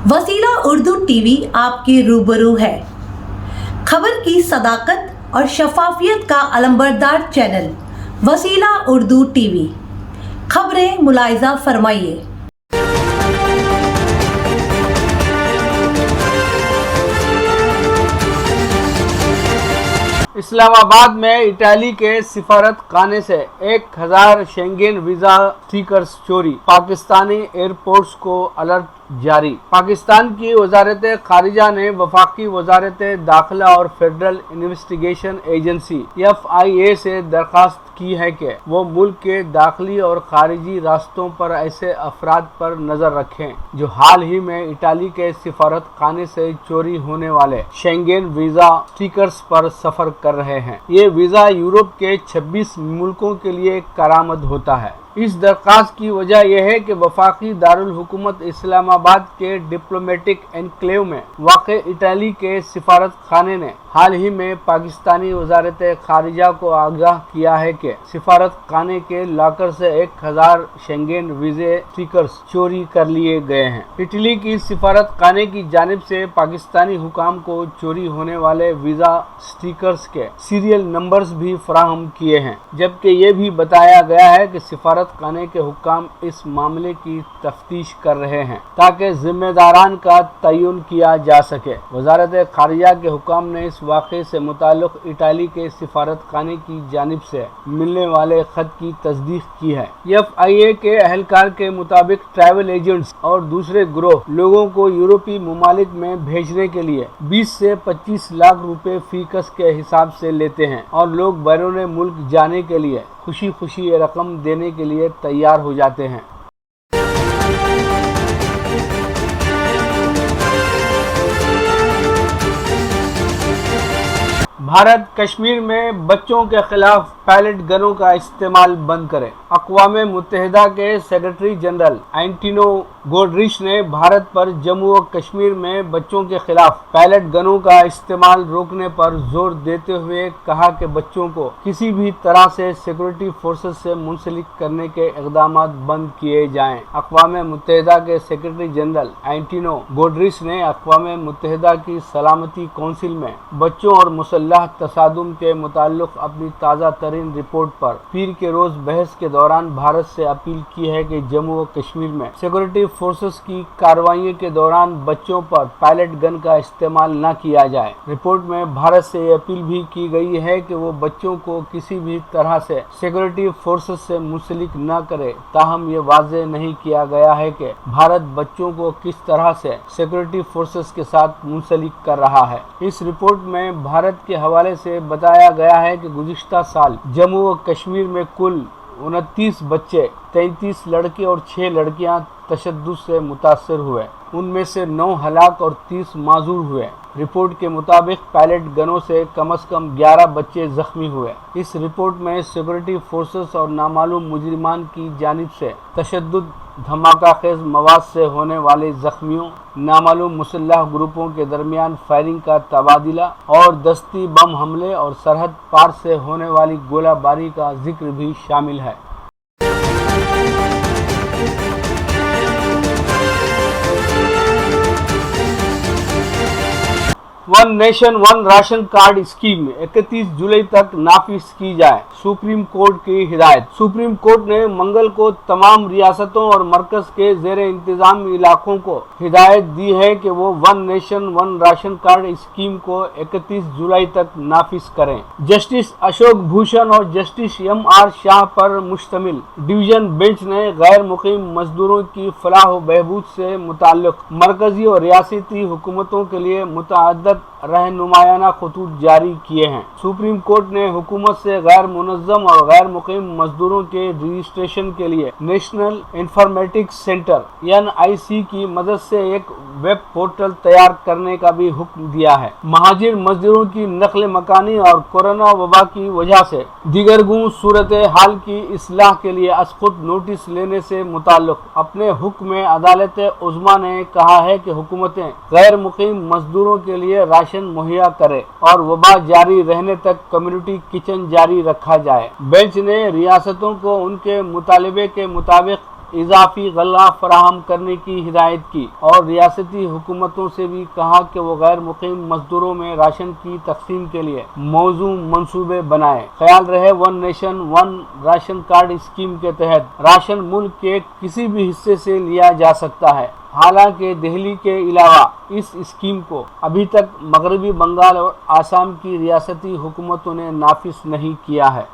वसीला उर्दू टीवी आपके रूबरू है। खबर की सदाकत और शफाफियत का अलंबरदार चैनल वसीला उर्दू टीवी। खबरें मुलाहिजा फरमाइए। इस्लामाबाद में इटाली के सिफारत खाने से 1000 शेंगेन वीजा स्टिकर्स चोरी, पाकिस्तानी एयरपोर्ट्स को अलर्ट जारी। पाकिस्तान की वजारत खारिजा ने वफाकी वजारत दाखिला और फेडरल इन्वेस्टिगेशन एजेंसी FIA से दरख्वास्त की है कि वो मुल्क के दाखिली और खारिजी रास्तों पर ऐसे अफराद पर नजर रखें जो हाल ही में इटाली के सिफारत खाने से चोरी होने वाले शेंगेन वीजा स्टिकर्स पर सफर कर रहे हैं। ये वीजा यूरोप के 26 मुल्कों के लिए करामद होता है। इस दरख्वास्त की वजह यह है कि वफाकी दारुल हुकूमत इस्लामाबाद के डिप्लोमेटिक एनक्लेव में वाक़ इटाली के सिफारत खाने ने हाल ही में पाकिस्तानी वजारत खारिजा को आगाह किया है कि सिफारत खाने के लॉकर से 1000 शेंगेन वीजे स्टिकर्स चोरी कर लिए गए हैं। इटली की सिफारत खाने की जानिब से पाकिस्तानी हुकाम को चोरी होने वाले वीजा स्टिकर्स के सीरियल नंबर्स भी फराहम किए हैं, जबकि ये भी बताया गया है कि सिफारत खाने के हुक्काम इस मामले की तफ्तीश कर रहे हैं ताकि जिम्मेदारान का तयन किया जा सके। वजारत खारिजा के हुक्काम ने इस वाक़े से मुताल्लिक़ इटाली के सिफारत खाने की जानिब से मिलने वाले खत की तस्दीक की है। FIA के अहलकार के मुताबिक ट्रैवल एजेंट्स और दूसरे गिरोह लोगों को यूरोपीय ममालिक में भेजने के लिए 20 से 25 लाख रुपए फी कस के हिसाब से लेते हैं और लोग बैरून मुल्क जाने के लिए खुशी खुशी ये रकम देने के लिए तैयार हो जाते हैं। भारत कश्मीर में बच्चों के खिलाफ पैलेट गनों का इस्तेमाल बंद करे। अक़वाम मुत्तहिदा के सेक्रेटरी जनरल एंटोनियो गुटेरेस ने भारत पर जम्मू और कश्मीर में बच्चों के खिलाफ पैलेट गनों का इस्तेमाल रोकने पर जोर देते हुए कहा कि बच्चों को किसी भी तरह से सिक्योरिटी फोर्सेस से मुंसलिक करने के इक़दाम बंद किए जाएं। अक़वाम मुत्तहिदा के सेक्रेटरी जनरल एंटोनियो गुटेरेस ने अक़वाम मुत्तहिदा की सलामती कौंसिल में बच्चों और मुसल्लह तसादुम के मुताल्लिक़ अपनी ताज़ा तरीन रिपोर्ट पर पीर के रोज़ बहस के दौरान भारत से अपील की है कि जम्मू और कश्मीर में सिक्योरिटी फोर्सेस की कार्रवाई के दौरान बच्चों पर पैलेट गन का इस्तेमाल न किया जाए। रिपोर्ट में भारत से ये अपील भी की गई है कि वो बच्चों को किसी भी तरह से सिक्योरिटी फोर्सेस से मुंसलिक न करे। ताहम ये वाज़ेह नहीं किया गया है कि भारत बच्चों को किस तरह से सिक्योरिटी फोर्सेस के साथ मुंसलिक कर रहा है। इस रिपोर्ट में भारत के हवाले से बताया गया है कि गुज़िश्ता साल जम्मू और कश्मीर में कुल 29 बच्चे, 33 लड़के और 6 लड़कियां तशद्दुद से मुतासर हुए। उनमें से 9 हलाक और 30 माजूर हुए। रिपोर्ट के मुताबिक पैलेट गनों से कम 11 बच्चे जख्मी हुए। इस रिपोर्ट में सिक्योरिटी फोर्सेस और नामालूम मुजरिमान की जानिब से तशद्दुद, धमाका खेज मवाद से होने वाले जख्मियों, नामालूम मुसल्लह ग्रुपों के दरमियान फायरिंग का तबादला और दस्ती बम हमले और सरहद पार से होने वाली गोलाबारी का जिक्र भी शामिल है। One nation one ration card scheme 31 जुलाई तक नाफिज की जाए, सुप्रीम कोर्ट की हिदायत। सुप्रीम कोर्ट ने मंगल को तमाम रियासतों और मरकज के जेर इंतजाम इलाकों को हिदायत दी है कि वो one nation one ration card scheme को 31 जुलाई तक नाफिज करें। जस्टिस अशोक भूषण और जस्टिस MR शाह पर मुश्तमिल डिवीजन बेंच ने गैर मुकीम मजदूरों की फलाह व बहबूद से मुताल्लिक मरकजी और रियासती हुकूमतों के लिए मुतअद्दिद रहनुमायाना खतूत जारी किए हैं। सुप्रीम कोर्ट ने हुकूमत से गैर मुनज़्ज़म और गैर मुकीम मजदूरों के रजिस्ट्रेशन के लिए नेशनल इंफॉर्मेटिक्स सेंटर NIC की मदद से एक वेब पोर्टल तैयार करने का भी हुक्म दिया है। महाजिर मजदूरों की नकल मकानी और कोरोना वबा की वजह से दिगरगुं सूरत हाल की इस्लाह के लिए असखुद नोटिस लेने से मुताल्लिक अपने हुक्म में अदालत उज़्मा ने कहा है कि हुकूमतें गैर मुकीम मजदूरों के लिए राशन मुहैया करे और वबा जारी रहने तक कम्युनिटी किचन जारी रखा जाए। बेंच ने रियासतों को उनके मुतालिबे के मुताबिक اضافی غلہ فراہم کرنے کی ہدایت کی اور ریاستی حکومتوں سے بھی کہا کہ وہ غیر مقیم مزدوروں میں راشن کی تقسیم کے لیے موزوں منصوبے بنائے۔ خیال رہے one nation one ration card scheme کے تحت راشن ملک کے کسی بھی حصے سے لیا جا سکتا ہے۔ حالانکہ دہلی کے علاوہ اس اسکیم کو ابھی تک مغربی بنگال اور آسام کی ریاستی حکومتوں نے نافذ نہیں کیا ہے۔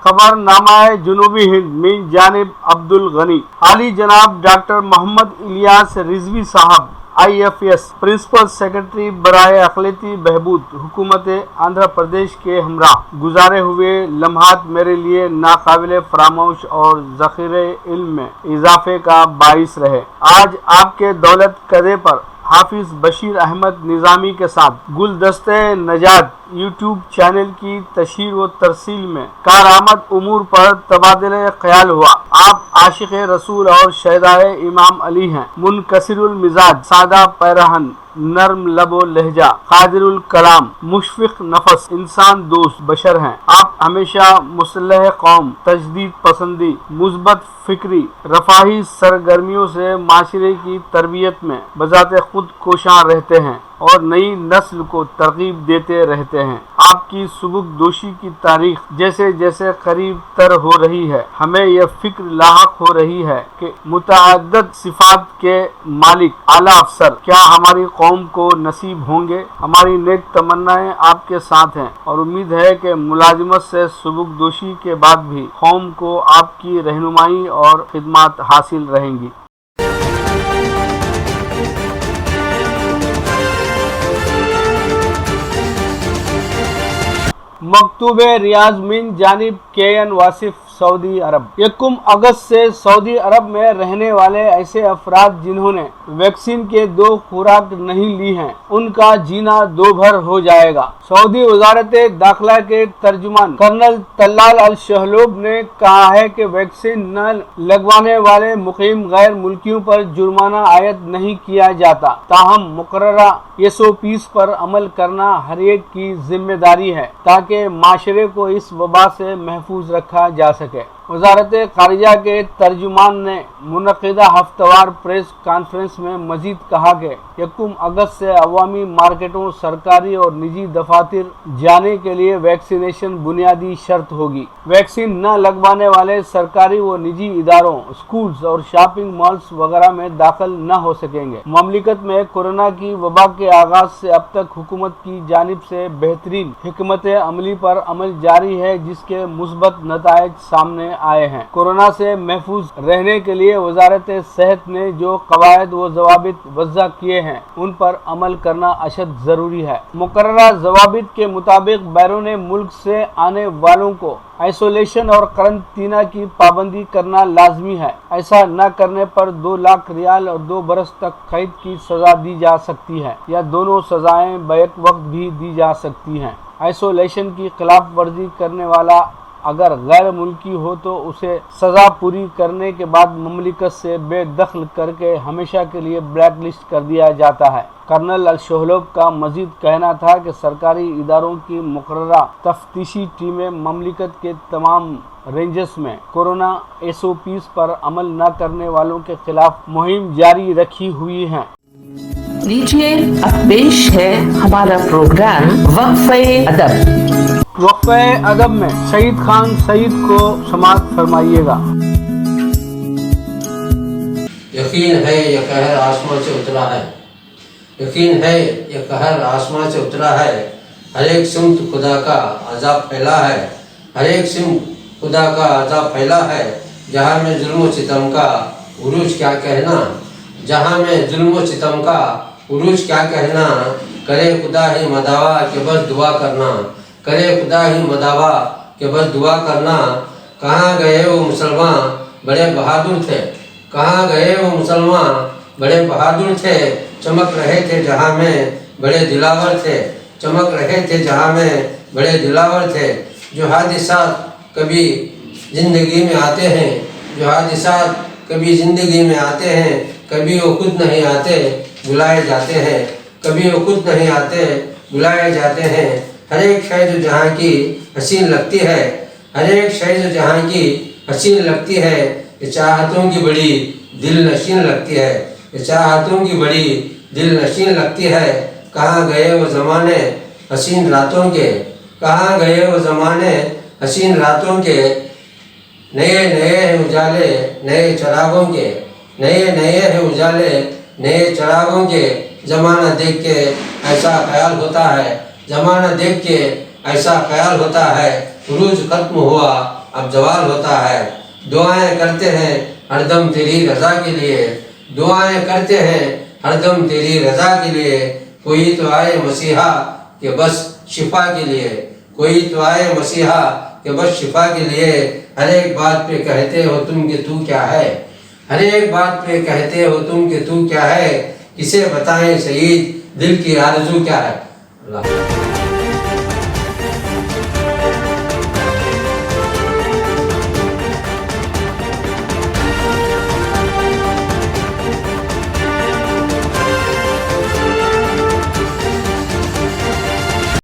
خبر نامہ جنوبی ہند من جانب عبد الغنی۔ حالی جناب ڈاکٹر محمد الیاس رضوی صاحب IFS پرنسپل سیکرٹری برائے اقلیتی بہبود حکومت آندھرا پردیش کے ہمراہ گزارے ہوئے لمحات میرے لیے ناقابل فراموش اور ذخیرہ علم میں اضافے کا باعث رہے۔ آج آپ کے دولت کدے پر حافظ بشیر احمد نظامی کے ساتھ گلدستہ نجات یوٹیوب چینل کی تشہیر و ترسیل میں کارآمد امور پر تبادلہ خیال ہوا۔ آپ عاشق رسول اور شیدائے امام علی ہیں، منکسر المزاج، سادہ پیرہن، نرم لب و لہجہ، قادر الکلام، مشفق نفس، انسان دوست بشر ہیں۔ آپ ہمیشہ مصلح قوم، تجدید پسندی، مثبت فکری، رفاہی سرگرمیوں سے معاشرے کی تربیت میں بذات خود کوشاں رہتے ہیں اور نئی نسل کو ترغیب دیتے رہتے ہیں۔ آپ کی سبک دوشی کی تاریخ جیسے جیسے قریب تر ہو رہی ہے، ہمیں یہ فکر لاحق ہو رہی ہے کہ متعدد صفات کے مالک اعلیٰ افسر کیا ہماری قوم کو نصیب ہوں گے۔ ہماری نیک تمنائیں آپ کے ساتھ ہیں اور امید ہے کہ ملازمت سے سبک دوشی کے بعد بھی قوم کو آپ کی رہنمائی اور خدمات حاصل رہیں گی۔ مکتوب ریاض من جانب KN واصف سعودی عرب۔ 1 اگست سے سعودی عرب میں رہنے والے ایسے افراد جنہوں نے ویکسین کے 2 خوراک نہیں لی ہیں، ان کا جینا دو بھر ہو جائے گا۔ سعودی وزارت داخلہ کے ترجمان کرنل طلال الشہلوب نے کہا ہے کہ ویکسین نہ لگوانے والے مقیم غیر ملکیوں پر جرمانہ عائد نہیں کیا جاتا، تاہم مقررہ SOPs پر عمل کرنا ہر ایک کی ذمہ داری ہے تاکہ معاشرے کو اس وبا سے محفوظ رکھا جا سکے۔ وزارت خارجہ کے ترجمان نے منعقدہ ہفتہ وار پریس کانفرنس میں مزید کہا کہ 1 اگست سے عوامی مارکیٹوں، سرکاری اور نجی دفاتر جانے کے لیے ویکسینیشن بنیادی شرط ہوگی۔ ویکسین نہ لگوانے والے سرکاری و نجی اداروں، اسکولز اور شاپنگ مالز وغیرہ میں داخل نہ ہو سکیں گے۔ مملکت میں کورونا کی وبا کے آغاز سے اب تک حکومت کی جانب سے بہترین حکمت عملی پر عمل جاری ہے، جس کے مثبت نتائج سامنے آئے ہیں۔ کورونا سے محفوظ رہنے کے لیے وزارت صحت نے جو قواعد و ضوابط وضع کیے ہیں ان پر عمل کرنا اشد ضروری ہے۔ مقررہ ضوابط کے مطابق بیرون ملک سے آنے والوں کو آئسولیشن اور قرنطینہ کی پابندی کرنا لازمی ہے۔ ایسا نہ کرنے پر 2 لاکھ ریال اور 2 برس تک قید کی سزا دی جا سکتی ہے یا دونوں سزائیں بیک وقت بھی دی جا سکتی ہیں۔ آئسولیشن کی خلاف ورزی کرنے والا اگر غیر ملکی ہو تو اسے سزا پوری کرنے کے بعد مملکت سے بے دخل کر کے ہمیشہ کے لیے بلیک لسٹ کر دیا جاتا ہے۔ کرنل الشہلوب کا مزید کہنا تھا کہ سرکاری اداروں کی مقررہ تفتیشی ٹیمیں مملکت کے تمام رینجز میں کورونا SOPs پر عمل نہ کرنے والوں کے خلاف مہم جاری رکھی ہوئی ہیں۔ لیجیے اب پیش ہے ہمارا پروگرام وقفہ ادب۔ وقفہ ادب میں سعید خان سعید کو سماعت فرمائیے گا۔ یقین ہے یہ قہر آسمان سے اترا ہے، یقین ہے یہ قہر آسمان سے اترا ہے، ہر ایک سمت خدا کا عذاب پھیلا ہے، ہر ایک سمت خدا کا عذاب پھیلا ہے، جہاں میں ظلم و ستم کا عروج کیا کہنا، جہاں میں ظلم و ستم کا عروج کیا کہنا، کرے خدا ہی مداوا کہ بس دعا کرنا، کرے خدا ہی مداوا کہ بس دعا کرنا۔ کہاں گئے وہ مسلمان بڑے بہادر تھے، کہاں گئے وہ مسلمان بڑے بہادر تھے، چمک رہے تھے جہاں میں بڑے دلاور تھے، چمک رہے تھے جہاں میں بڑے دلاور تھے۔ جو حادثات کبھی زندگی میں آتے ہیں، جو حادثات کبھی زندگی میں آتے ہیں، کبھی وہ خود نہیں آتے بلائے جاتے ہیں، کبھی وہ خود نہیں آتے बुलाए जाते हैं। हर एक शय जो जहाँ की हसीन लगती है, हर एक शय जो जहाँ की हसीन लगती है, ये चाहतों की बड़ी दिल नशीन लगती है, ये चाहतों की बड़ी दिल नशीन लगती है। कहाँ गए वो ज़माने हसीन रातों के, कहाँ गए वो ज़माने हसीन रातों के। नए नए हैं उजाले नए चरागों के, नए नए हैं उजाले नए चरागों के। ज़माना देख के ऐसा ख्याल होता है, ज़माना देख के ऐसा ख्याल होता है, उरूज ख़त्म हुआ अब जवाल होता है। दुआएं करते हैं हरदम तेरी रज़ा के लिए, दुआएं करते हैं हरदम तेरी रज़ा के लिए। कोई तो आए मसीहा कि बस शिफा के लिए, कोई तो आए मसीहा कि बस शिफा के लिए। हर एक बात पे कहते हो तुम कि तू क्या है, हर एक बात पे कहते हो तुम कि तू क्या है। किसे बताएं सईद दिल की आरज़ू क्या है। अल्लाह।